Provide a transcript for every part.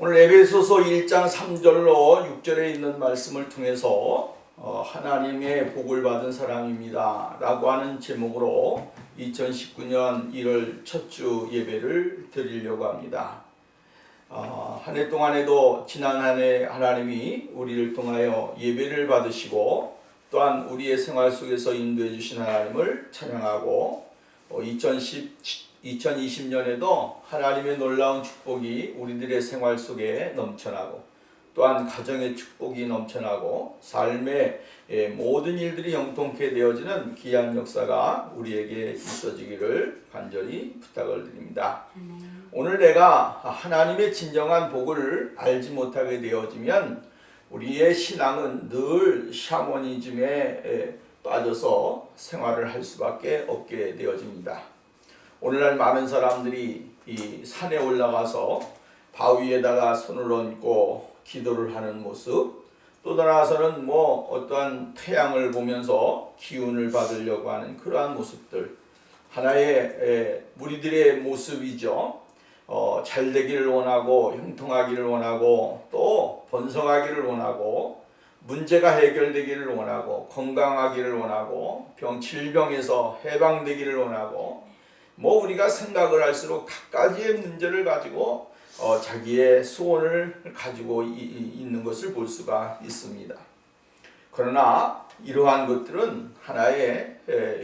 오늘 에베소서 1장 3절로 6절에 있는 말씀을 통해서 하나님의 복을 받은 사람입니다 라고 하는 제목으로 2019년 1월 첫 주 예배를 드리려고 합니다. 한 해 동안에도 지난 한 해 하나님이 우리를 통하여 예배를 받으시고 또한 우리의 생활 속에서 인도해 주신 하나님을 찬양하고 2020년에도 하나님의 놀라운 축복이 우리들의 생활 속에 넘쳐나고 또한 가정의 축복이 넘쳐나고 삶의 모든 일들이 형통케 되어지는 귀한 역사가 우리에게 있어지기를 간절히 부탁을 드립니다. 오늘 내가 하나님의 진정한 복을 알지 못하게 되어지면 우리의 신앙은 늘 샤머니즘에 빠져서 생활을 할 수밖에 없게 되어집니다. 오늘날 많은 사람들이 이 산에 올라가서 바위에다가 손을 얹고 기도를 하는 모습, 또 나아가서는 어떠한 태양을 보면서 기운을 받으려고 하는 그러한 모습들, 하나의 무리들의 모습이죠. 잘 되기를 원하고 형통하기를 원하고 또 번성하기를 원하고 문제가 해결되기를 원하고 건강하기를 원하고 질병에서 해방되기를 원하고 우리가 생각을 할수록 각가지의 문제를 가지고 자기의 소원을 가지고 있는 것을 볼 수가 있습니다. 그러나 이러한 것들은 하나의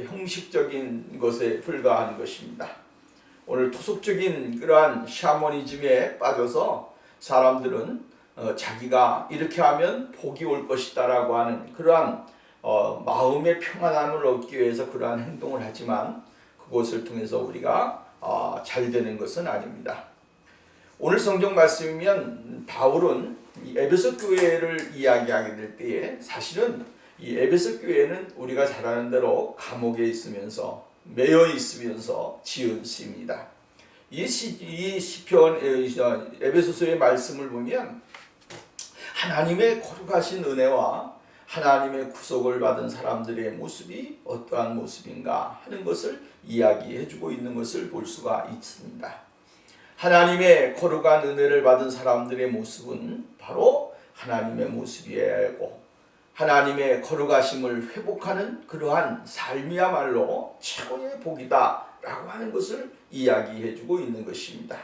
형식적인 것에 불과한 것입니다. 오늘 토속적인 그러한 샤머니즘에 빠져서 사람들은 자기가 이렇게 하면 복이 올 것이다 라고 하는 그러한 마음의 평안함을 얻기 위해서 그러한 행동을 하지만 그것을 통해서 우리가 잘 되는 것은 아닙니다. 오늘 성경 말씀이면 바울은 이 에베소 교회를 이야기하게 될 때에 사실은 이 에베소 교회는 우리가 잘 아는 대로 감옥에 있으면서 매여 있으면서 지은 시입니다. 이 시편 에베소서의 말씀을 보면 하나님의 거룩하신 은혜와 하나님의 구속을 받은 사람들의 모습이 어떠한 모습인가 하는 것을 이야기해주고 있는 것을 볼 수가 있습니다. 하나님의 거룩한 은혜를 받은 사람들의 모습은 바로 하나님의 모습이어야 하고 하나님의 거룩하심을 회복하는 그러한 삶이야말로 최고의 복이다 라고 하는 것을 이야기해주고 있는 것입니다.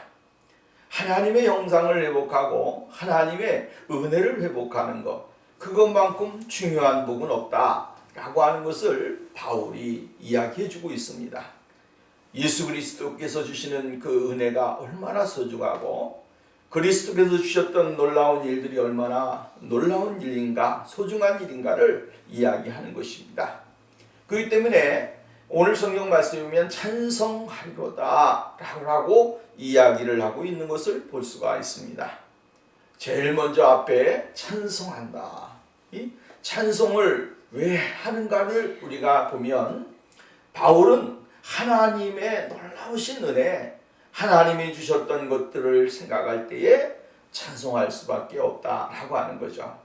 하나님의 형상을 회복하고 하나님의 은혜를 회복하는 것, 그것만큼 중요한 복은 없다 라고 하는 것을 바울이 이야기해주고 있습니다. 예수 그리스도께서 주시는 그 은혜가 얼마나 소중하고 그리스도께서 주셨던 놀라운 일들이 얼마나 놀라운 일인가, 소중한 일인가를 이야기하는 것입니다. 그렇기 때문에 오늘 성경 말씀에 보면 찬송하리로다 라고 이야기를 하고 있는 것을 볼 수가 있습니다. 제일 먼저 앞에 찬송한다. 이 찬송을 왜 하는가를 우리가 보면 바울은 하나님의 놀라우신 은혜, 하나님이 주셨던 것들을 생각할 때에 찬송할 수밖에 없다라고 하는 거죠.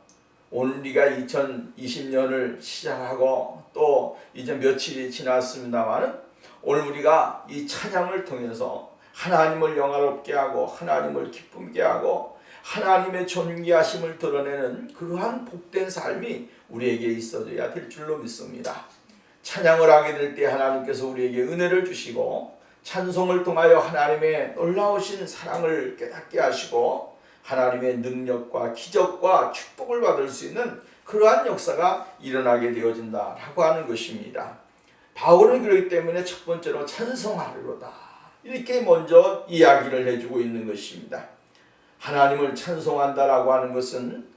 오늘 우리가 2020년을 시작하고 또 이제 며칠이 지났습니다만 오늘 우리가 이 찬양을 통해서 하나님을 영화롭게 하고 하나님을 기쁨게 하고 하나님의 존귀하심을 드러내는 그러한 복된 삶이 우리에게 있어져야 될 줄로 믿습니다. 찬양을 하게 될 때 하나님께서 우리에게 은혜를 주시고 찬송을 통하여 하나님의 놀라우신 사랑을 깨닫게 하시고 하나님의 능력과 기적과 축복을 받을 수 있는 그러한 역사가 일어나게 되어진다라고 하는 것입니다. 바울은 그렇기 때문에 첫 번째로 찬송하리로다 이렇게 먼저 이야기를 해주고 있는 것입니다. 하나님을 찬송한다라고 하는 것은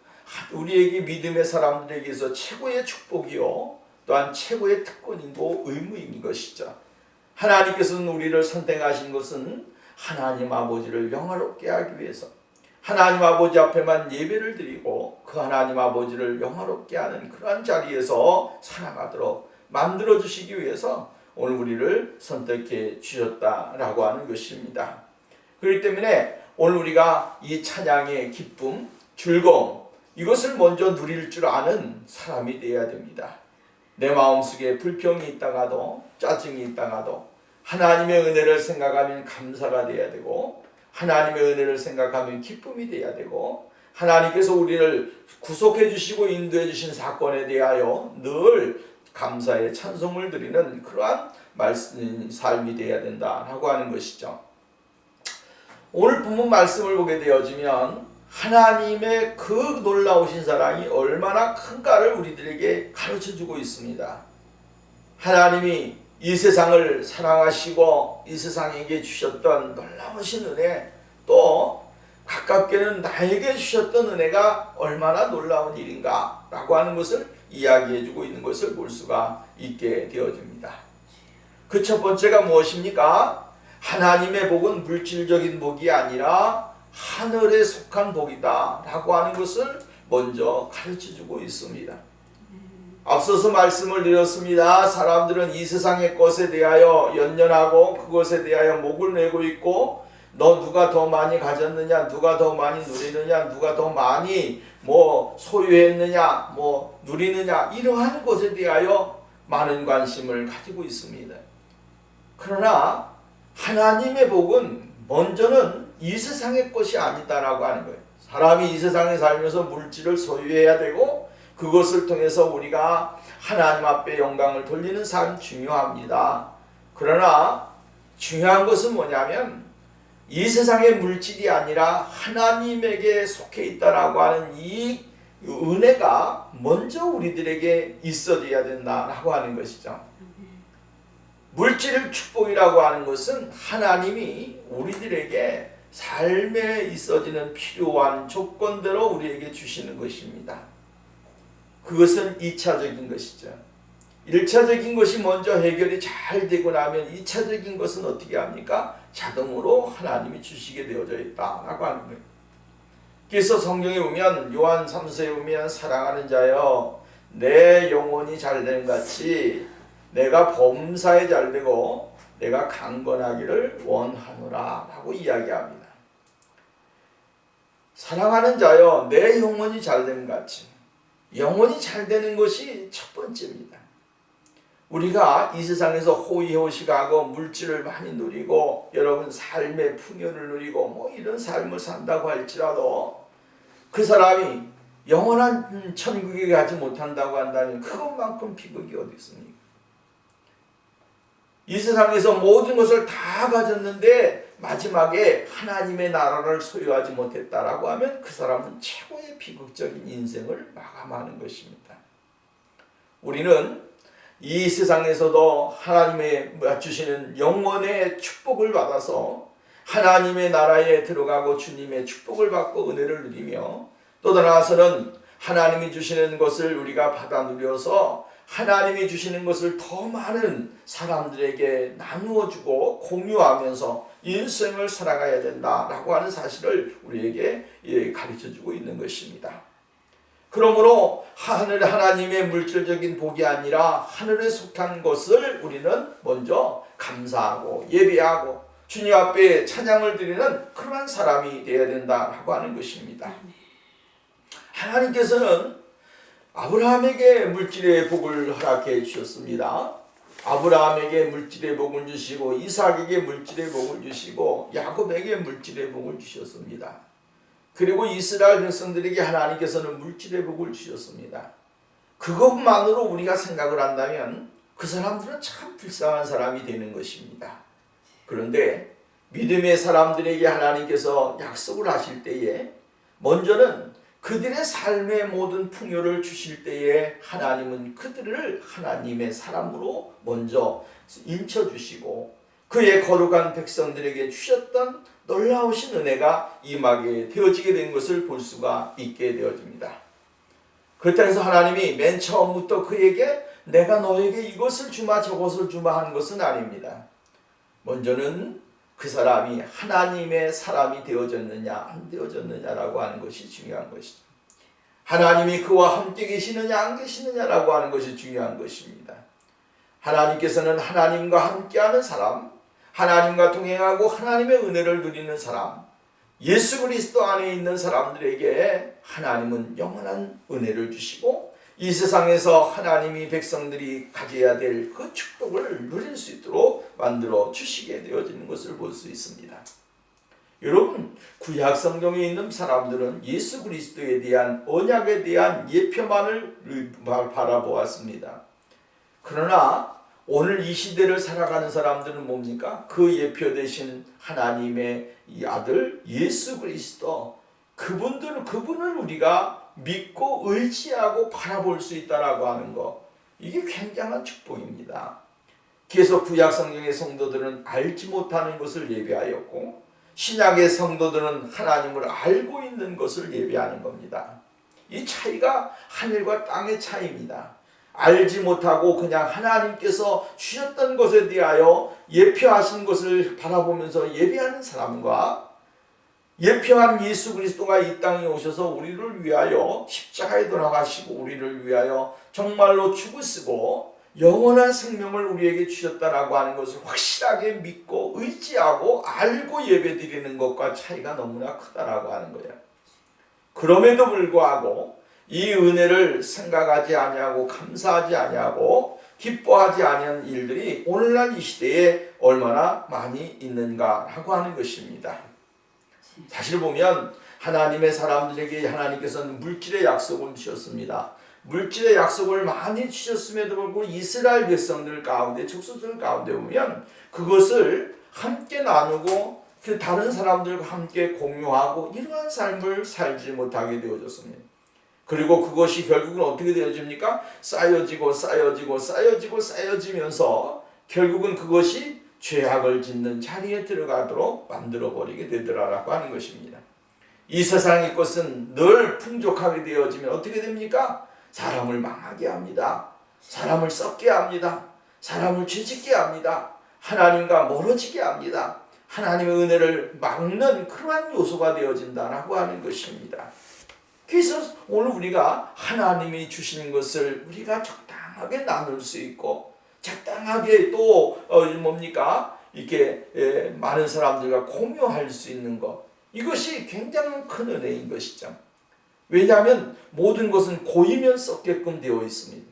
우리에게 믿음의 사람들에게서 최고의 축복이요 또한 최고의 특권이고 의무인 것이죠. 하나님께서는 우리를 선택하신 것은 하나님 아버지를 영화롭게 하기 위해서 하나님 아버지 앞에만 예배를 드리고 그 하나님 아버지를 영화롭게 하는 그러한 자리에서 살아가도록 만들어 주시기 위해서 오늘 우리를 선택해 주셨다라고 하는 것입니다. 그렇기 때문에 오늘 우리가 이 찬양의 기쁨, 즐거움 이것을 먼저 누릴 줄 아는 사람이 되어야 됩니다. 내 마음속에 불평이 있다가도 짜증이 있다가도 하나님의 은혜를 생각하면 감사가 되어야 되고 하나님의 은혜를 생각하면 기쁨이 돼야 되고, 하나님께서 우리를 구속해 주시고 인도해 주신 사건에 대하여 늘 감사의 찬송을 드리는 그러한 삶이 되어야 된다라고 하는 것이죠. 오늘 본문 말씀을 보게 되어지면 하나님의 그 놀라우신 사랑이 얼마나 큰가를 우리들에게 가르쳐주고 있습니다. 하나님이 이 세상을 사랑하시고 이 세상에게 주셨던 놀라우신 은혜, 또 가깝게는 나에게 주셨던 은혜가 얼마나 놀라운 일인가 라고 하는 것을 이야기해주고 있는 것을 볼 수가 있게 되어집니다. 그 첫 번째가 무엇입니까? 하나님의 복은 물질적인 복이 아니라 하늘에 속한 복이다 라고 하는 것을 먼저 가르쳐주고 있습니다. 앞서서 말씀을 드렸습니다. 사람들은 이 세상의 것에 대하여 연연하고 그것에 대하여 목을 내고 있고, 너 누가 더 많이 가졌느냐, 누가 더 많이 누리느냐, 누가 더 많이 소유했느냐, 누리느냐, 이러한 것에 대하여 많은 관심을 가지고 있습니다. 그러나 하나님의 복은 먼저는 이 세상의 것이 아니다라고 하는 거예요. 사람이 이 세상에 살면서 물질을 소유해야 되고 그것을 통해서 우리가 하나님 앞에 영광을 돌리는 삶 중요합니다. 그러나 중요한 것은 뭐냐면 이 세상의 물질이 아니라 하나님에게 속해 있다라고 하는 이 은혜가 먼저 우리들에게 있어져야 된다라고 하는 것이죠. 물질 축복이라고 하는 것은 하나님이 우리들에게 삶에 있어지는 필요한 조건대로 우리에게 주시는 것입니다. 그것은 2차적인 것이죠. 1차적인 것이 먼저 해결이 잘 되고 나면 2차적인 것은 어떻게 합니까? 자동으로 하나님이 주시게 되어져 있다라고 하는 거예요. 그래서 성경에 보면 요한 3서에 보면 사랑하는 자여 내 영혼이 잘되는 같이 내가 범사에 잘되고 내가 강건하기를 원하노라 라고 이야기합니다. 사랑하는 자여 내 영혼이 잘되는 같이, 영혼이 잘되는 것이 첫 번째입니다. 우리가 이 세상에서 호의호식하고 물질을 많이 누리고 여러분 삶의 풍요를 누리고 이런 삶을 산다고 할지라도 그 사람이 영원한 천국에 가지 못한다고 한다면 그것만큼 비극이 어디 있습니까? 이 세상에서 모든 것을 다 가졌는데 마지막에 하나님의 나라를 소유하지 못했다라고 하면 그 사람은 최고의 비극적인 인생을 마감하는 것입니다. 우리는 이 세상에서도 하나님의 주시는 영원의 축복을 받아서 하나님의 나라에 들어가고 주님의 축복을 받고 은혜를 누리며, 또 나아가서는 하나님이 주시는 것을 우리가 받아 누려서 하나님이 주시는 것을 더 많은 사람들에게 나누어 주고 공유하면서 인생을 살아가야 된다라고 하는 사실을 우리에게 가르쳐 주고 있는 것입니다. 그러므로 하나님의 물질적인 복이 아니라 하늘에 속한 것을 우리는 먼저 감사하고 예배하고 주님 앞에 찬양을 드리는 그러한 사람이 되어야 된다라고 하는 것입니다. 하나님께서는 아브라함에게 물질의 복을 허락해 주셨습니다. 아브라함에게 물질의 복을 주시고 이삭에게 물질의 복을 주시고 야곱에게 물질의 복을 주셨습니다. 그리고 이스라엘 백성들에게 하나님께서는 물질의 복을 주셨습니다. 그것만으로 우리가 생각을 한다면 그 사람들은 참 불쌍한 사람이 되는 것입니다. 그런데 믿음의 사람들에게 하나님께서 약속을 하실 때에 먼저는 그들의 삶의 모든 풍요를 주실 때에 하나님은 그들을 하나님의 사람으로 먼저 인쳐주시고 그의 거룩한 백성들에게 주셨던 놀라우신 은혜가 임하게 되어지게 된 것을 볼 수가 있게 되어집니다. 그렇다고 해서 하나님이 맨 처음부터 그에게 내가 너에게 이것을 주마 저것을 주마 하는 것은 아닙니다. 먼저는 그 사람이 하나님의 사람이 되어졌느냐 안 되어졌느냐라고 하는 것이 중요한 것이죠. 하나님이 그와 함께 계시느냐 안 계시느냐라고 하는 것이 중요한 것입니다. 하나님께서는 하나님과 함께하는 사람, 하나님과 동행하고 하나님의 은혜를 누리는 사람, 예수 그리스도 안에 있는 사람들에게 하나님은 영원한 은혜를 주시고 이 세상에서 하나님이 백성들이 가져야 될 그 축복을 누릴 수 있도록 만들어 주시게 되어지는 것을 볼 수 있습니다. 여러분, 구약 성경에 있는 사람들은 예수 그리스도에 대한 언약에 대한 예표만을 바라보았습니다. 그러나 오늘 이 시대를 살아가는 사람들은 뭡니까? 그 예표 되신 하나님의 이 아들 예수 그리스도, 그분을 우리가 믿고 의지하고 바라볼 수 있다라고 하는 것, 이게 굉장한 축복입니다. 그래서 구약 성경의 성도들은 알지 못하는 것을 예배하였고, 신약의 성도들은 하나님을 알고 있는 것을 예배하는 겁니다. 이 차이가 하늘과 땅의 차이입니다. 알지 못하고 그냥 하나님께서 주셨던 것에 대하여 예표하신 것을 바라보면서 예배하는 사람과, 예표한 예수 그리스도가 이 땅에 오셔서 우리를 위하여 십자가에 돌아가시고 우리를 위하여 정말로 죽으시고 영원한 생명을 우리에게 주셨다라고 하는 것을 확실하게 믿고 의지하고 알고 예배드리는 것과 차이가 너무나 크다라고 하는 거예요. 그럼에도 불구하고 이 은혜를 생각하지 아니하고 감사하지 아니하고 기뻐하지 아니하는 일들이 오늘날 이 시대에 얼마나 많이 있는가라고 하는 것입니다. 사실 보면 하나님의 사람들에게 하나님께서는 물질의 약속을 주셨습니다. 물질의 약속을 많이 주셨음에도 불구하고 이스라엘 백성들 가운데, 족속들 가운데 보면 그것을 함께 나누고 다른 사람들과 함께 공유하고 이러한 삶을 살지 못하게 되어졌습니다. 그리고 그것이 결국은 어떻게 되어집니까? 쌓여지면서 결국은 그것이 죄악을 짓는 자리에 들어가도록 만들어버리게 되더라라고 하는 것입니다. 이 세상의 것은 늘 풍족하게 되어지면 어떻게 됩니까? 사람을 망하게 합니다. 사람을 썩게 합니다. 사람을 죄짓게 합니다. 하나님과 멀어지게 합니다. 하나님의 은혜를 막는 그러한 요소가 되어진다라고 하는 것입니다. 그래서 오늘 우리가 하나님이 주신 것을 우리가 적당하게 나눌 수 있고, 적당하게 또 이렇게 많은 사람들과 공유할 수 있는 것, 이것이 굉장히 큰 은혜인 것이죠. 왜냐하면 모든 것은 고이면 썩게끔 되어 있습니다.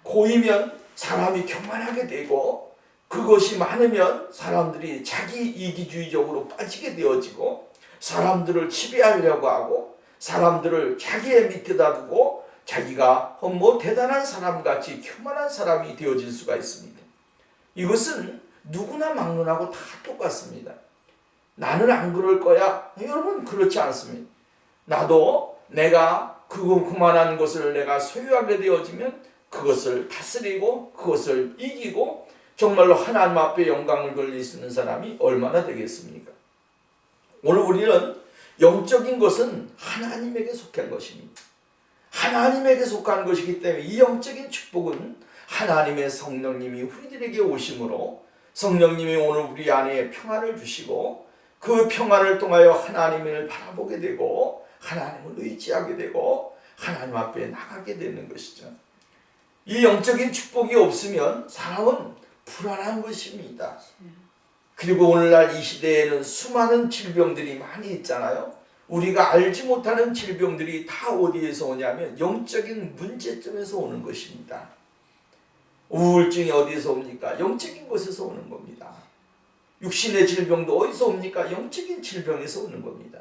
고이면 사람이 교만하게 되고, 그것이 많으면 사람들이 자기 이기주의적으로 빠지게 되어지고, 사람들을 지배하려고 하고 사람들을 자기의 밑에다 두고 자기가 대단한 사람같이 교만한 사람이 되어질 수가 있습니다. 이것은 누구나 막론하고 다 똑같습니다. 나는 안 그럴 거야. 여러분, 그렇지 않습니다. 나도 내가 그만한 것을 내가 소유하게 되어지면 그것을 다스리고 그것을 이기고 정말로 하나님 앞에 영광을 돌릴 수 있는 사람이 얼마나 되겠습니까? 오늘 우리는 영적인 것은 하나님에게 속한 것입니다. 하나님에게 속한 것이기 때문에 이 영적인 축복은 하나님의 성령님이 우리들에게 오심으로, 성령님이 오늘 우리 안에 평안을 주시고 그 평안을 통하여 하나님을 바라보게 되고 하나님을 의지하게 되고 하나님 앞에 나가게 되는 것이죠. 이 영적인 축복이 없으면 사람은 불안한 것입니다. 그리고 오늘날 이 시대에는 수많은 질병들이 많이 있잖아요. 우리가 알지 못하는 질병들이 다 어디에서 오냐면 영적인 문제점에서 오는 것입니다. 우울증이 어디에서 옵니까? 영적인 곳에서 오는 겁니다. 육신의 질병도 어디서 옵니까? 영적인 질병에서 오는 겁니다.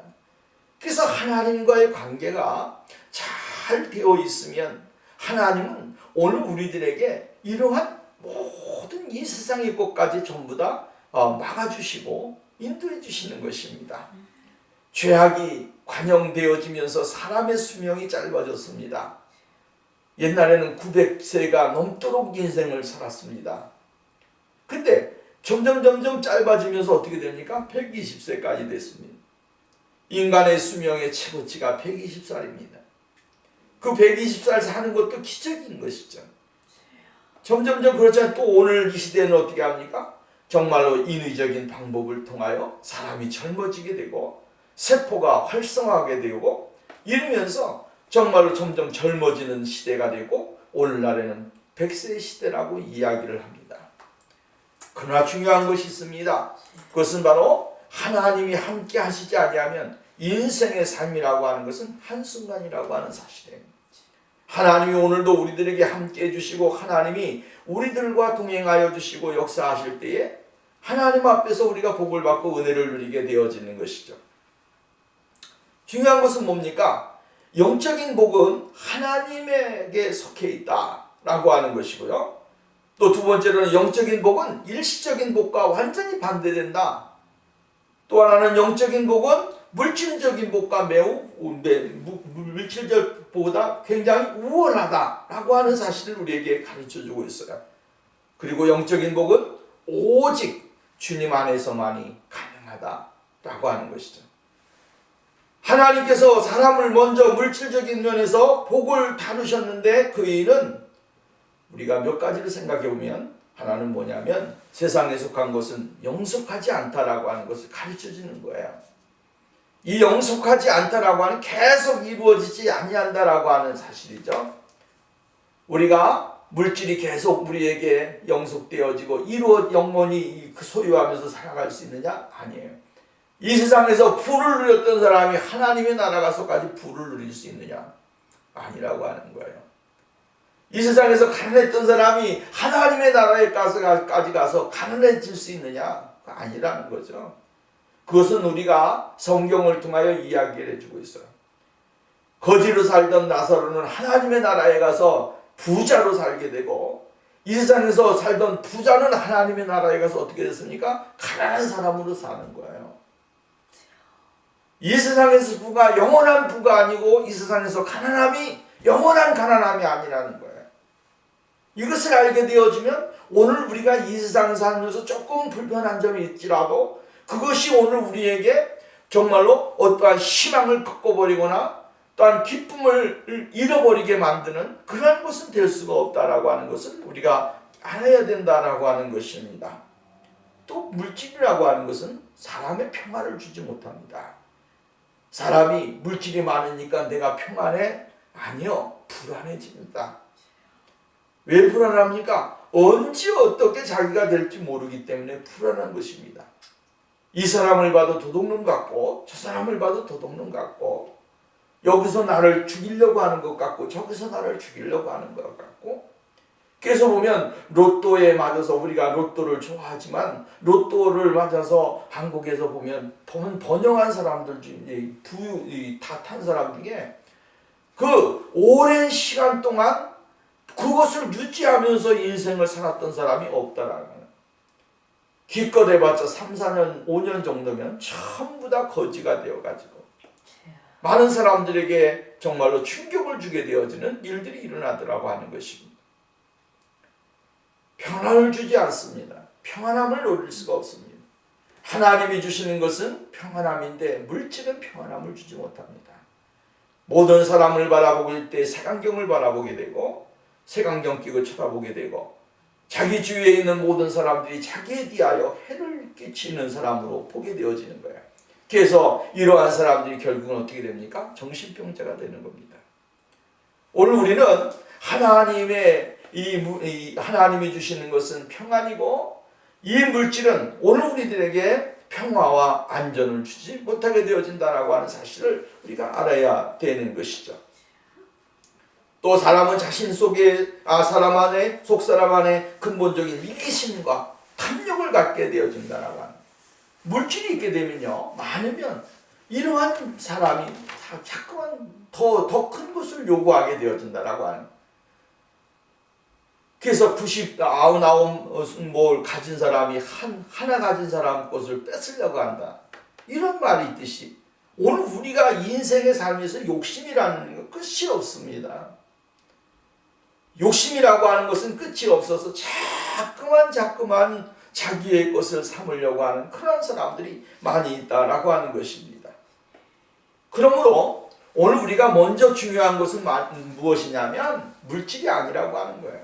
그래서 하나님과의 관계가 잘 되어 있으면 하나님은 오늘 우리들에게 이러한 모든 이 세상의 것까지 전부 다 막아주시고 인도해 주시는 것입니다. 죄악이 관영되어지면서 사람의 수명이 짧아졌습니다. 옛날에는 900세가 넘도록 인생을 살았습니다. 근데 점점 짧아지면서 어떻게 됩니까? 120세까지 됐습니다. 인간의 수명의 최고치가 120살입니다. 그 120살 사는 것도 기적인 것이죠. 점점 그렇지만 또 오늘 이 시대는 어떻게 합니까? 정말로 인위적인 방법을 통하여 사람이 젊어지게 되고 세포가 활성화하게 되고 이러면서 정말로 점점 젊어지는 시대가 되고 오늘날에는 100세 시대라고 이야기를 합니다. 그러나 중요한 것이 있습니다. 그것은 바로 하나님이 함께 하시지 아니하면 인생의 삶이라고 하는 것은 한순간이라고 하는 사실이에요. 하나님이 오늘도 우리들에게 함께 해주시고 하나님이 우리들과 동행하여 주시고 역사하실 때에 하나님 앞에서 우리가 복을 받고 은혜를 누리게 되어지는 것이죠. 중요한 것은 뭡니까? 영적인 복은 하나님에게 속해 있다라고 하는 것이고요. 또 두 번째로는 영적인 복은 일시적인 복과 완전히 반대된다. 또 하나는 영적인 복은 물질적인 복과 매우 물질적 복보다 굉장히 우월하다라고 하는 사실을 우리에게 가르쳐주고 있어요. 그리고 영적인 복은 오직 주님 안에서만이 가능하다라고 하는 것이죠. 하나님께서 사람을 먼저 물질적인 면에서 복을 다루셨는데 그 이유는 우리가 몇 가지를 생각해 보면 하나는 뭐냐면 세상에 속한 것은 영속하지 않다라고 하는 것을 가르쳐 주는 거예요. 이 영속하지 않다라고 하는 계속 이루어지지 아니한다라고 하는 사실이죠. 우리가 물질이 계속 우리에게 영속되어지고 영원히 소유하면서 살아갈 수 있느냐? 아니에요. 이 세상에서 부를 누렸던 사람이 하나님의 나라 가서까지 부를 누릴 수 있느냐? 아니라고 하는 거예요. 이 세상에서 가난했던 사람이 하나님의 나라에까지 가서 가난해질 수 있느냐? 아니라는 거죠. 그것은 우리가 성경을 통하여 이야기를 해주고 있어요. 거지로 살던 나사로는 하나님의 나라에 가서 부자로 살게 되고, 이 세상에서 살던 부자는 하나님의 나라에 가서 어떻게 됐습니까? 가난한 사람으로 사는 거예요. 이 세상에서 부가 영원한 부가 아니고 이 세상에서 가난함이 영원한 가난함이 아니라는 거예요. 이것을 알게 되어지면 오늘 우리가 이 세상에 살면서 조금 불편한 점이 있지라도 그것이 오늘 우리에게 정말로 어떠한 희망을 바꿔버리거나 또한 기쁨을 잃어버리게 만드는 그런 것은 될 수가 없다라고 하는 것을 우리가 알아야 된다라고 하는 것입니다. 또 물질이라고 하는 것은 사람의 평안을 주지 못합니다. 사람이 물질이 많으니까 내가 평안해? 아니요, 불안해집니다. 왜 불안합니까? 언제 어떻게 자기가 될지 모르기 때문에 불안한 것입니다. 이 사람을 봐도 도둑놈 같고 저 사람을 봐도 도둑놈 같고 여기서 나를 죽이려고 하는 것 같고 저기서 나를 죽이려고 하는 것 같고, 그래서 보면 로또에 맞아서 우리가 로또를 좋아하지만 로또를 맞아서 한국에서 보면 번영한 사람들 중에 다 탄 사람 중에 그 오랜 시간 동안 그것을 유지하면서 인생을 살았던 사람이 없다라는 거예요. 기껏 해봤자 3, 4년, 5년 정도면 전부 다 거지가 되어가지고 많은 사람들에게 정말로 충격을 주게 되어지는 일들이 일어나더라고 하는 것입니다. 평안을 주지 않습니다. 평안함을 누릴 수가 없습니다. 하나님이 주시는 것은 평안함인데 물질은 평안함을 주지 못합니다. 모든 사람을 바라볼 때 색안경을 바라보게 되고 색안경 끼고 쳐다보게 되고 자기 주위에 있는 모든 사람들이 자기에 대하여 해를 끼치는 사람으로 보게 되어지는 거예요. 그래서 이러한 사람들이 결국은 어떻게 됩니까? 정신병자가 되는 겁니다. 오늘 우리는 하나님이 주시는 것은 평안이고 이 물질은 오늘 우리들에게 평화와 안전을 주지 못하게 되어진다라고 하는 사실을 우리가 알아야 되는 것이죠. 또 사람은 자신 속에 속사람 안에 근본적인 이기심과 탐욕을 갖게 되어진다라고 하는, 물질이 있게 되면요, 많으면 이러한 사람이 자꾸만 더 큰 것을 요구하게 되어진다라고 하는. 그래서 99뭘 가진 사람이 하나 가진 사람 것을 뺏으려고 한다, 이런 말이 있듯이 오늘 우리가 인생의 삶에서 욕심이라는 건 끝이 없습니다. 욕심이라고 하는 것은 끝이 없어서 자꾸만 자기의 것을 삼으려고 하는 그런 사람들이 많이 있다라고 하는 것입니다. 그러므로 오늘 우리가 먼저 중요한 것은 무엇이냐면 물질이 아니라고 하는 거예요.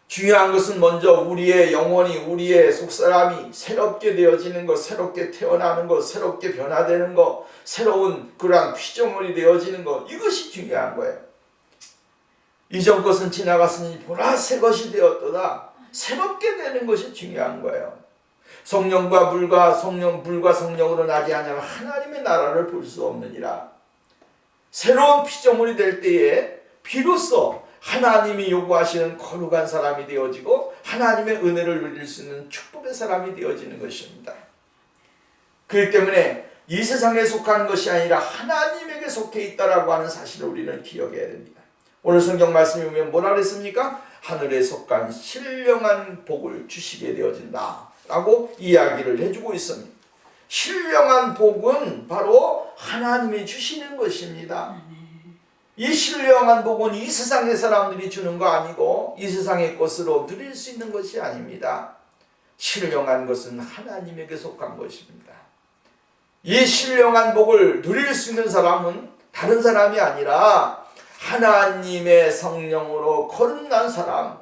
중요한 것은 먼저 우리의 영혼이, 우리의 속사람이 새롭게 되어지는 것, 새롭게 태어나는 것, 새롭게 변화되는 것, 새로운 그러한 피조물이 되어지는 것, 이것이 중요한 거예요. 이전 것은 지나갔으니 보라 새 것이 되었도다. 새롭게 되는 것이 중요한 거예요. 성령과 물과 성령으로 나지 않으면 하나님의 나라를 볼 수 없느니라. 새로운 피조물이 될 때에 비로소 하나님이 요구하시는 거룩한 사람이 되어지고 하나님의 은혜를 누릴 수 있는 축복의 사람이 되어지는 것입니다. 그렇기 때문에 이 세상에 속하는 것이 아니라 하나님에게 속해 있다라고 하는 사실을 우리는 기억해야 됩니다. 오늘 성경 말씀에 보면 뭐라 그랬습니까? 하늘에 속한 신령한 복을 주시게 되어진다 라고 이야기를 해주고 있습니다. 신령한 복은 바로 하나님이 주시는 것입니다. 이 신령한 복은 이 세상의 사람들이 주는 거 아니고 이 세상의 것으로 누릴 수 있는 것이 아닙니다. 신령한 것은 하나님에게 속한 것입니다. 이 신령한 복을 누릴 수 있는 사람은 다른 사람이 아니라 하나님의 성령으로 거듭난 사람,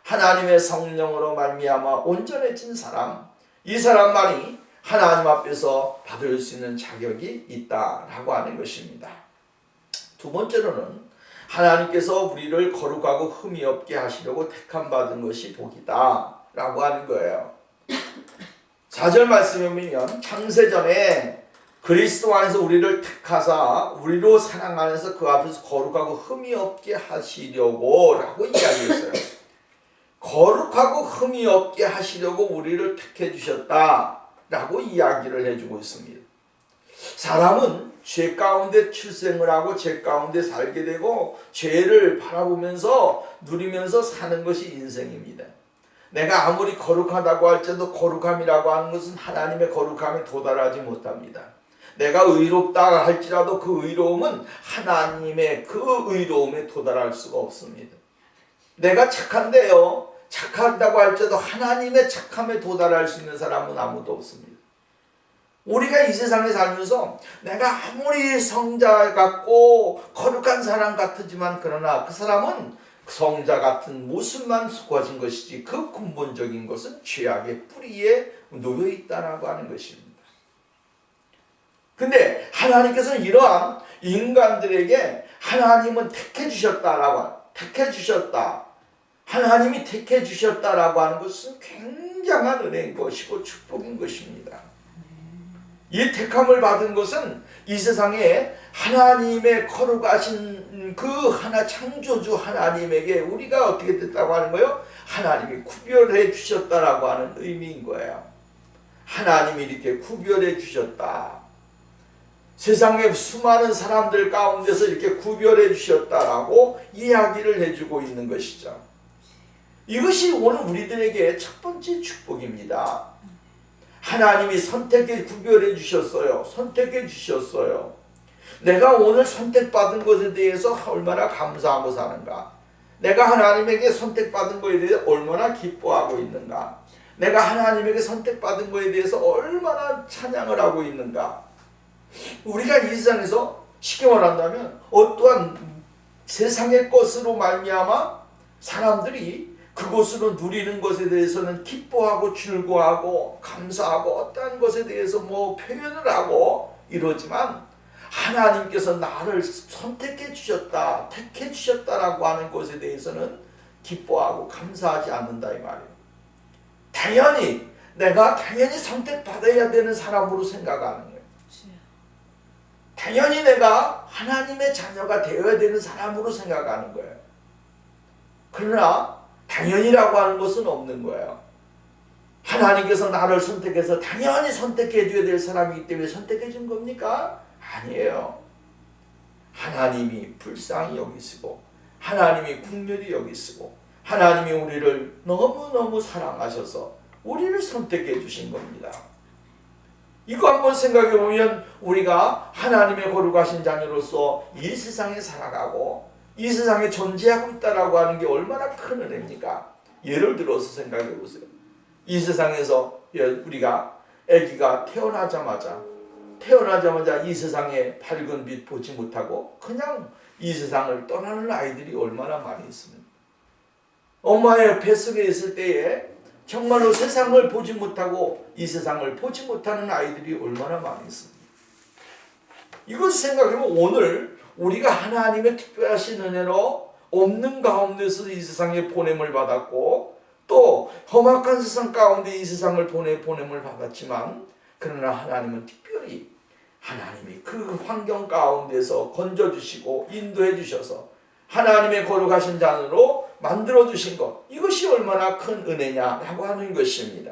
하나님의 성령으로 말미암아 온전해진 사람, 이 사람만이 하나님 앞에서 받을 수 있는 자격이 있다라고 하는 것입니다. 두 번째로는 하나님께서 우리를 거룩하고 흠이 없게 하시려고 택함받은 것이 복이다 라고 하는 거예요. 4절 말씀에 보면 창세전에 그리스도 안에서 우리를 택하사 우리로 사랑 안에서 그 앞에서 거룩하고 흠이 없게 하시려고 라고 이야기했어요. 거룩하고 흠이 없게 하시려고 우리를 택해 주셨다 라고 이야기를 해주고 있습니다. 사람은 죄 가운데 출생을 하고 죄 가운데 살게 되고 죄를 바라보면서 누리면서 사는 것이 인생입니다. 내가 아무리 거룩하다고 할지라도 거룩함이라고 하는 것은 하나님의 거룩함에 도달하지 못합니다. 내가 의롭다 할지라도 그 의로움은 하나님의 그 의로움에 도달할 수가 없습니다. 내가 착한데요, 착하다고 할지라도 하나님의 착함에 도달할 수 있는 사람은 아무도 없습니다. 우리가 이 세상에 살면서 내가 아무리 성자 같고 거룩한 사람 같지만 그러나 그 사람은 성자 같은 모습만 가진 것이지 그 근본적인 것은 죄악의 뿌리에 놓여 있다라고 하는 것입니다. 근데 하나님께서는 이러한 인간들에게 하나님은 택해 주셨다라고, 택해 주셨다, 하나님이 택해 주셨다라고 하는 것은 굉장한 은혜인 것이고 축복인 것입니다. 이 택함을 받은 것은 이 세상에 하나님의 거룩하신 그 하나 창조주 하나님에게 우리가 어떻게 됐다고 하는 거예요? 하나님이 구별해 주셨다라고 하는 의미인 거예요. 하나님이 이렇게 구별해 주셨다. 세상의 수많은 사람들 가운데서 이렇게 구별해 주셨다라고 이야기를 해주고 있는 것이죠. 이것이 오늘 우리들에게 첫 번째 축복입니다. 하나님이 선택해 구별해 주셨어요. 선택해 주셨어요. 내가 오늘 선택받은 것에 대해서 얼마나 감사하고 사는가. 내가 하나님에게 선택받은 것에 대해서 얼마나 기뻐하고 있는가. 내가 하나님에게 선택받은 것에 대해서 얼마나 찬양을 하고 있는가. 우리가 이 세상에서 쉽게 말한다면 어떠한 세상의 것으로 말미암아 사람들이 그것으로 누리는 것에 대해서는 기뻐하고 즐거워하고 감사하고 어떠한 것에 대해서 표현을 하고 이러지만 하나님께서 나를 선택해 주셨다, 택해 주셨다라고 하는 것에 대해서는 기뻐하고 감사하지 않는다 이 말이에요. 당연히 내가 선택받아야 되는 사람으로 생각하는 거예요. 당연히 내가 하나님의 자녀가 되어야 되는 사람으로 생각하는 거예요. 그러나 당연히라고 하는 것은 없는 거예요. 하나님께서 나를 선택해서 당연히 선택해 줘야 될 사람이기 때문에 선택해 준 겁니까? 아니에요. 하나님이 불쌍히 여기시고 하나님이 긍휼히 여기시고 하나님이 우리를 너무너무 사랑하셔서 우리를 선택해 주신 겁니다. 이거 한번 생각해 보면 우리가 하나님의 거룩하신 자녀로서 이 세상에 살아가고 이 세상에 존재하고 있다라고 하는 게 얼마나 큰 은혜입니까? 예를 들어서 생각해 보세요. 이 세상에서 우리가 아기가 태어나자마자 이 세상에 밝은 빛 보지 못하고 그냥 이 세상을 떠나는 아이들이 얼마나 많이 있습니까? 엄마의 뱃속에 있을 때에 정말로 세상을 보지 못하고 이 세상을 보지 못하는 아이들이 얼마나 많이 있습니까? 이것을 생각해보면 오늘 우리가 하나님의 특별하신 은혜로 없는 가운데서 이 세상에 보냄을 받았고 또 험악한 세상 가운데 이 세상을 보냄을 받았지만 그러나 하나님은 특별히 하나님이 그 환경 가운데서 건져주시고 인도해 주셔서 하나님의 거룩하신 자녀로 만들어주신 것, 이것이 얼마나 큰 은혜냐라고 하는 것입니다.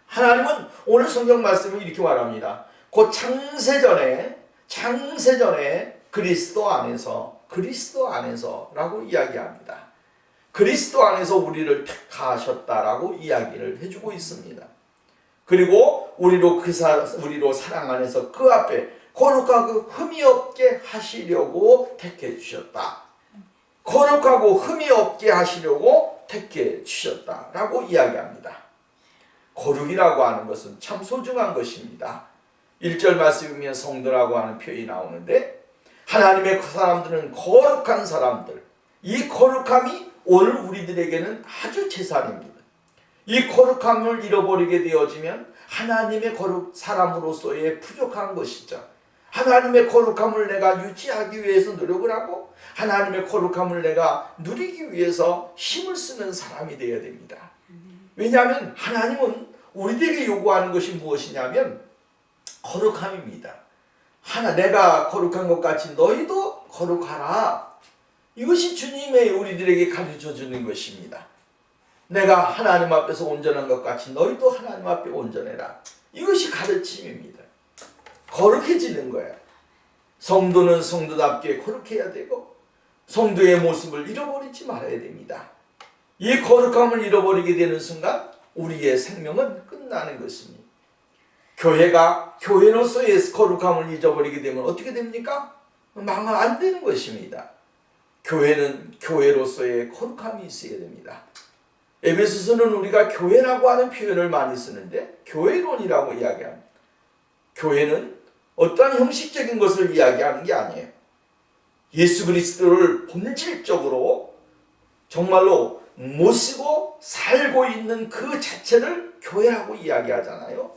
하나님은 오늘 성경 말씀을 이렇게 말합니다. 곧 창세전에 그리스도 안에서라고 이야기합니다. 그리스도 안에서 우리를 택하셨다라고 이야기를 해주고 있습니다. 그리고 우리로 사랑 안에서 그 앞에 거룩하고 흠이 없게 하시려고 택해 주셨다. 거룩하고 흠이 없게 하시려고 택해 주셨다라고 이야기합니다. 거룩이라고 하는 것은 참 소중한 것입니다. 1절 말씀이면 성도라고 하는 표현이 나오는데, 하나님의 사람들은 거룩한 사람들, 이 거룩함이 오늘 우리들에게는 아주 재산입니다. 이 거룩함을 잃어버리게 되어지면 하나님의 거룩 사람으로서의 부족한 것이죠. 하나님의 거룩함을 내가 유지하기 위해서 노력을 하고 하나님의 거룩함을 내가 누리기 위해서 힘을 쓰는 사람이 되어야 됩니다. 왜냐하면 하나님은 우리에게 요구하는 것이 무엇이냐면 거룩함입니다. 내가 거룩한 것 같이 너희도 거룩하라. 이것이 주님의 우리들에게 가르쳐 주는 것입니다. 내가 하나님 앞에서 온전한 것 같이 너희도 하나님 앞에 온전해라. 이것이 가르침입니다. 거룩해지는 거야. 성도는 성도답게 거룩해야 되고 성도의 모습을 잃어버리지 말아야 됩니다. 이 거룩함을 잃어버리게 되는 순간 우리의 생명은 끝나는 것입니다. 교회가 교회로서의 거룩함을 잊어버리게 되면 어떻게 됩니까? 안 되는 것입니다. 교회는 교회로서의 거룩함이 있어야 됩니다. 에베소서는 우리가 교회라고 하는 표현을 많이 쓰는데 교회론이라고 이야기합니다. 교회는 어떠한 형식적인 것을 이야기하는 게 아니에요. 예수 그리스도를 본질적으로 정말로 모시고 살고 있는 그 자체를 교회라고 이야기하잖아요.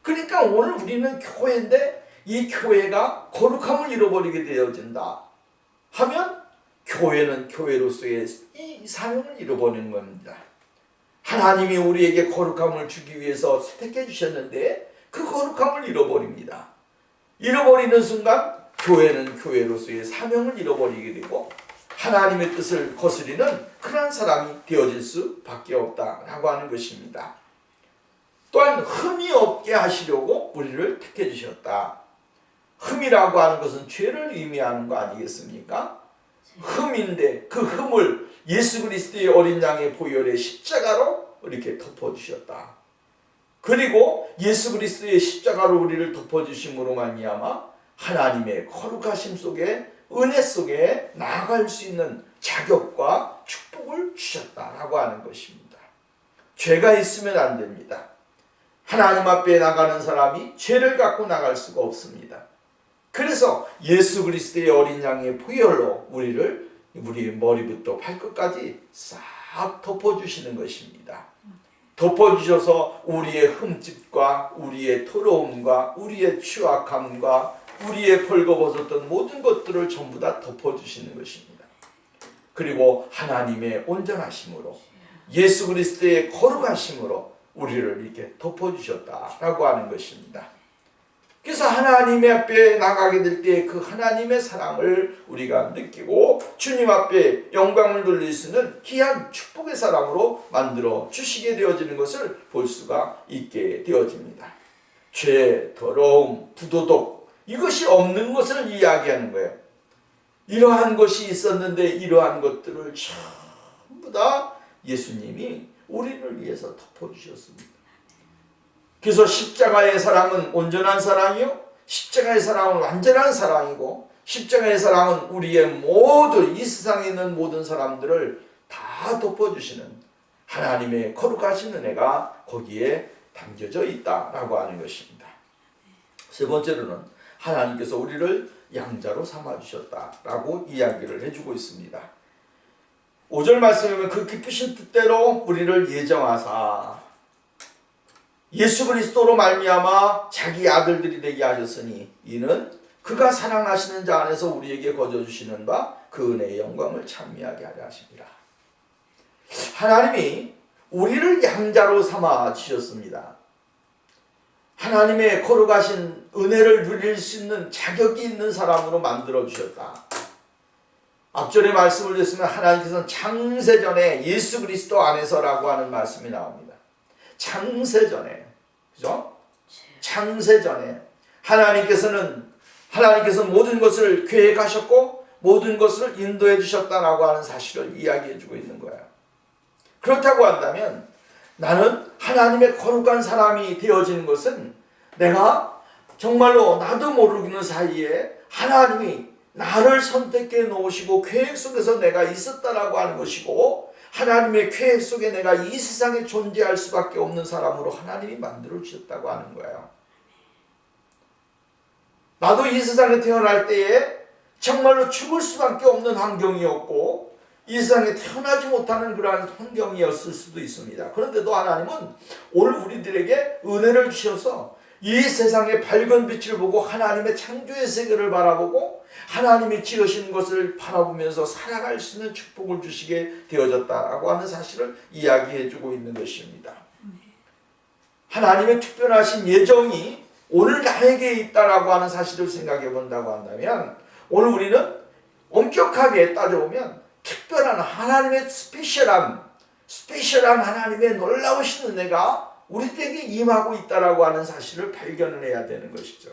그러니까 오늘 우리는 교회인데 이 교회가 거룩함을 잃어버리게 되어진다 하면 교회는 교회로서의 이 사명을 잃어버리는 겁니다. 하나님이 우리에게 거룩함을 주기 위해서 선택해 주셨는데 그 거룩함을 잃어버립니다. 잃어버리는 순간 교회는 교회로서의 사명을 잃어버리게 되고 하나님의 뜻을 거스리는 그런 사람이 되어질 수밖에 없다라고 하는 것입니다. 또한 흠이 없게 하시려고 우리를 택해 주셨다. 흠이라고 하는 것은 죄를 의미하는 거 아니겠습니까? 흠인데 그 흠을 예수 그리스도의 어린 양의 보혈의 십자가로 이렇게 덮어주셨다. 그리고 예수 그리스도의 십자가로 우리를 덮어주심으로 말미암아 하나님의 거룩하심 속에 은혜 속에 나아갈 수 있는 자격과 축복을 주셨다라고 하는 것입니다. 죄가 있으면 안 됩니다. 하나님 앞에 나가는 사람이 죄를 갖고 나갈 수가 없습니다. 그래서 예수 그리스도의 어린 양의 보혈로 우리의 머리부터 발끝까지 싹 덮어주시는 것입니다. 덮어주셔서 우리의 흠집과 우리의 더러움과 우리의 추악함과 우리의 벌거벗었던 모든 것들을 전부 다 덮어주시는 것입니다. 그리고 하나님의 온전하심으로 예수 그리스도의 거룩하심으로 우리를 이렇게 덮어주셨다라고 하는 것입니다. 그래서 하나님 앞에 나가게 될 때 그 하나님의 사랑을 우리가 느끼고 주님 앞에 영광을 돌릴 수 있는 귀한 축복의 사람으로 만들어 주시게 되어지는 것을 볼 수가 있게 되어집니다. 죄, 더러움, 부도덕 이것이 없는 것을 이야기하는 거예요. 이러한 것이 있었는데 이러한 것들을 전부 다 예수님이 우리를 위해서 덮어주셨습니다. 그래서 십자가의 사랑은 온전한 사랑이요, 십자가의 사랑은 완전한 사랑이고 십자가의 사랑은 우리의 모든 이 세상에 있는 모든 사람들을 다 덮어주시는 하나님의 거룩하신 은혜가 거기에 담겨져 있다라고 하는 것입니다. 세 번째로는 하나님께서 우리를 양자로 삼아주셨다라고 이야기를 해주고 있습니다. 5절 말씀에 보면 그 기쁘신 뜻대로 우리를 예정하사 예수 그리스도로 말미암아 자기 아들들이 되게 하셨으니 이는 그가 사랑하시는 자 안에서 우리에게 거저 주시는 바 그 은혜의 영광을 찬미하게 하려 하십니다. 하나님이 우리를 양자로 삼아 주셨습니다. 하나님의 거룩하신 은혜를 누릴 수 있는 자격이 있는 사람으로 만들어 주셨다. 앞전에 말씀을 드렸으면 하나님께서는 창세전에 예수 그리스도 안에서라고 하는 말씀이 나옵니다. 창세전에, 그죠? 창세전에 하나님께서 모든 것을 계획하셨고 모든 것을 인도해 주셨다라고 하는 사실을 이야기해 주고 있는 거예요. 그렇다고 한다면 나는 하나님의 거룩한 사람이 되어지는 것은 내가 정말로 나도 모르는 사이에 하나님이 나를 선택해 놓으시고 계획 속에서 내가 있었다라고 하는 것이고 하나님의 계획 속에 내가 이 세상에 존재할 수밖에 없는 사람으로 하나님이 만들어 주셨다고 하는 거예요. 나도 이 세상에 태어날 때에 정말로 죽을 수밖에 없는 환경이었고 이 세상에 태어나지 못하는 그러한 환경이었을 수도 있습니다. 그런데도 하나님은 오늘 우리들에게 은혜를 주셔서 이 세상의 밝은 빛을 보고 하나님의 창조의 세계를 바라보고 하나님이 지으신 것을 바라보면서 살아갈 수 있는 축복을 주시게 되어졌다라고 하는 사실을 이야기해 주고 있는 것입니다. 하나님의 특별하신 예정이 오늘 나에게 있다라고 하는 사실을 생각해 본다고 한다면 오늘 우리는 엄격하게 따져보면 특별한 하나님의 스페셜한 하나님의 놀라우신 은혜가 우리에게 임하고 있다라고 하는 사실을 발견을 해야 되는 것이죠.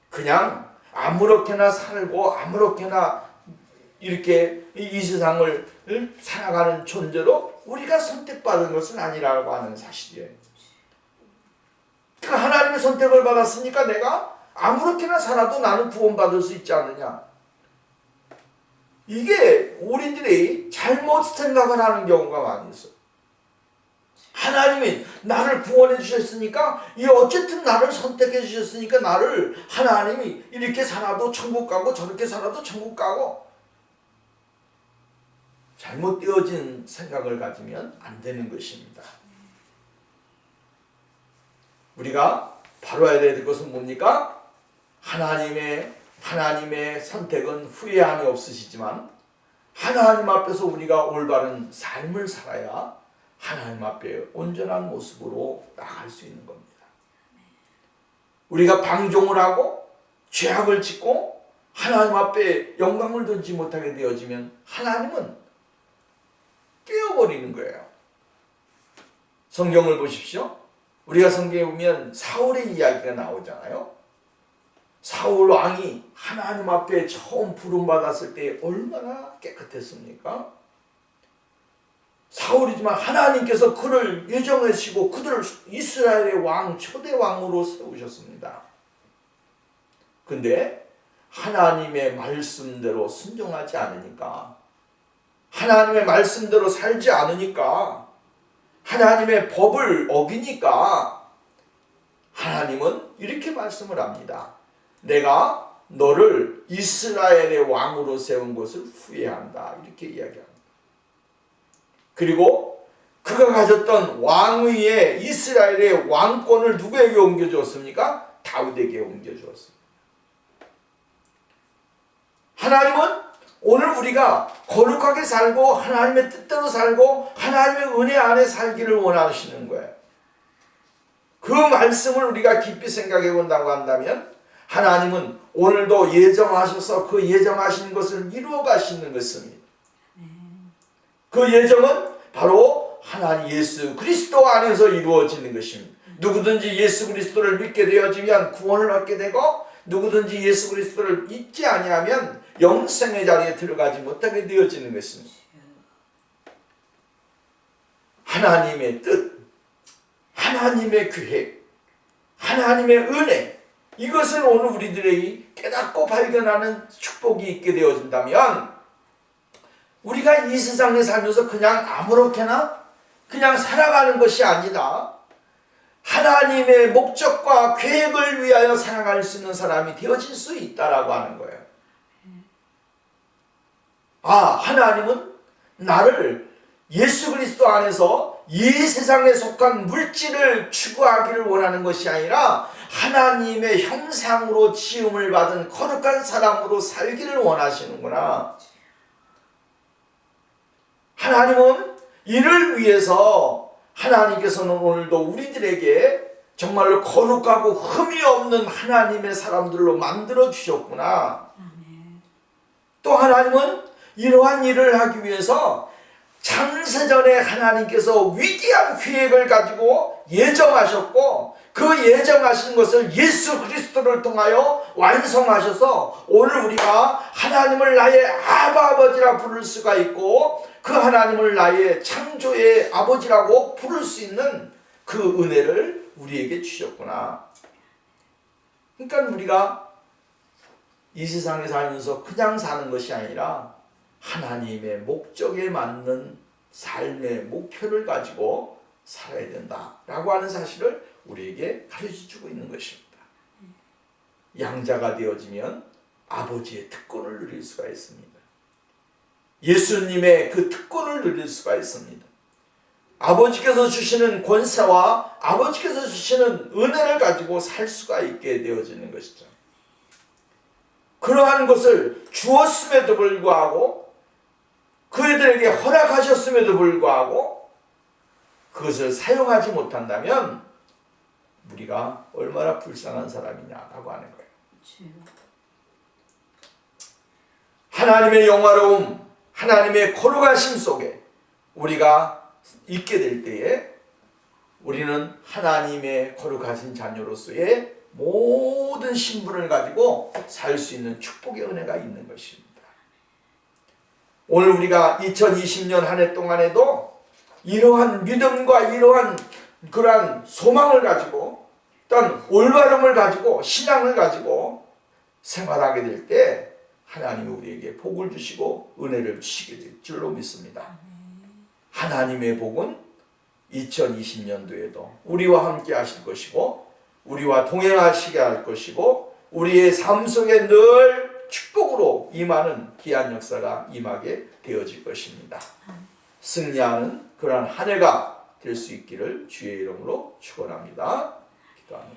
그냥 아무렇게나 살고 아무렇게나 이렇게 이 세상을 살아가는 존재로 우리가 선택받은 것은 아니라고 하는 사실이에요. 그러니까 하나님의 선택을 받았으니까 내가 아무렇게나 살아도 나는 구원받을 수 있지 않느냐. 이게 우리들이 잘못 생각을 하는 경우가 많이 있어요. 하나님이 나를 구원해 주셨으니까 어쨌든 나를 선택해 주셨으니까 나를 하나님이 이렇게 살아도 천국 가고 저렇게 살아도 천국 가고 잘못되어진 생각을 가지면 안 되는 것입니다. 우리가 바로야 될 것은 뭡니까? 하나님의 선택은 후회함이 없으시지만 하나님 앞에서 우리가 올바른 삶을 살아야 하나님 앞에 온전한 모습으로 나아갈 수 있는 겁니다. 우리가 방종을 하고 죄악을 짓고 하나님 앞에 영광을 돌지 못하게 되어지면 하나님은 깨어버리는 거예요. 성경을 보십시오. 우리가 성경에 보면 사울의 이야기가 나오잖아요. 사울 왕이 하나님 앞에 처음 부름받았을 때 얼마나 깨끗했습니까? 사울이지만 하나님께서 그를 예정하시고 그들을 이스라엘의 왕, 초대 왕으로 세우셨습니다. 근데 하나님의 말씀대로 순종하지 않으니까, 하나님의 말씀대로 살지 않으니까, 하나님의 법을 어기니까 하나님은 이렇게 말씀을 합니다. 내가 너를 이스라엘의 왕으로 세운 것을 후회한다. 이렇게 이야기합니다. 그리고 그가 가졌던 왕위의 이스라엘의 왕권을 누구에게 옮겨주었습니까? 다윗에게 옮겨주었습니다. 하나님은 오늘 우리가 거룩하게 살고 하나님의 뜻대로 살고 하나님의 은혜 안에 살기를 원하시는 거예요. 그 말씀을 우리가 깊이 생각해 본다고 한다면 하나님은 오늘도 예정하셔서 그 예정하신 것을 이루어 가시는 것입니다. 그 예정은 바로 하나님 예수 그리스도 안에서 이루어지는 것입니다. 누구든지 예수 그리스도를 믿게 되어지면 구원을 얻게 되고 누구든지 예수 그리스도를 믿지 아니하면 영생의 자리에 들어가지 못하게 되어지는 것입니다. 하나님의 뜻, 하나님의 계획, 하나님의 은혜, 이것을 오늘 우리들이 깨닫고 발견하는 축복이 있게 되어진다면 우리가 이 세상에 살면서 그냥 아무렇게나 그냥 살아가는 것이 아니라 하나님의 목적과 계획을 위하여 살아갈 수 있는 사람이 되어질 수 있다라고 하는 거예요. 하나님은 나를 예수 그리스도 안에서 이 세상에 속한 물질을 추구하기를 원하는 것이 아니라 하나님의 형상으로 지음을 받은 거룩한 사람으로 살기를 원하시는구나. 하나님은 이를 위해서 하나님께서는 오늘도 우리들에게 정말로 거룩하고 흠이 없는 하나님의 사람들로 만들어 주셨구나. 또 하나님은 이러한 일을 하기 위해서 창세전에 하나님께서 위대한 계획을 가지고 예정하셨고, 그 예정하신 것을 예수 그리스도를 통하여 완성하셔서 오늘 우리가 하나님을 나의 아버지라 부를 수가 있고, 그 하나님을 나의 창조의 아버지라고 부를 수 있는 그 은혜를 우리에게 주셨구나. 그러니까 우리가 이 세상에 살면서 그냥 사는 것이 아니라 하나님의 목적에 맞는 삶의 목표를 가지고 살아야 된다라고 하는 사실을 우리에게 가르쳐주고 있는 것입니다. 양자가 되어지면 아버지의 특권을 누릴 수가 있습니다. 예수님의 그 특권을 누릴 수가 있습니다. 아버지께서 주시는 권세와 아버지께서 주시는 은혜를 가지고 살 수가 있게 되어지는 것이죠. 그러한 것을 주었음에도 불구하고, 그들에게 허락하셨음에도 불구하고 그것을 사용하지 못한다면 우리가 얼마나 불쌍한 사람이냐라고 하는 거예요. 하나님의 영화로움, 하나님의 거룩하심 속에 우리가 있게 될 때에 우리는 하나님의 거룩하신 자녀로서의 모든 신분을 가지고 살 수 있는 축복의 은혜가 있는 것입니다. 오늘 우리가 2020년 한 해 동안에도 이러한 믿음과 이러한 그러한 소망을 가지고, 또한 올바름을 가지고 신앙을 가지고 생활하게 될 때 하나님이 우리에게 복을 주시고 은혜를 주시게 될 줄로 믿습니다. 하나님의 복은 2020년도에도 우리와 함께 하실 것이고, 우리와 동행하시게 할 것이고, 우리의 삶 속에 늘 축복으로 임하는 귀한 역사가 임하게 되어질 것입니다. 승리하는 그러한 한 해가 될 수 있기를 주의 이름으로 축원합니다. 기도합니다.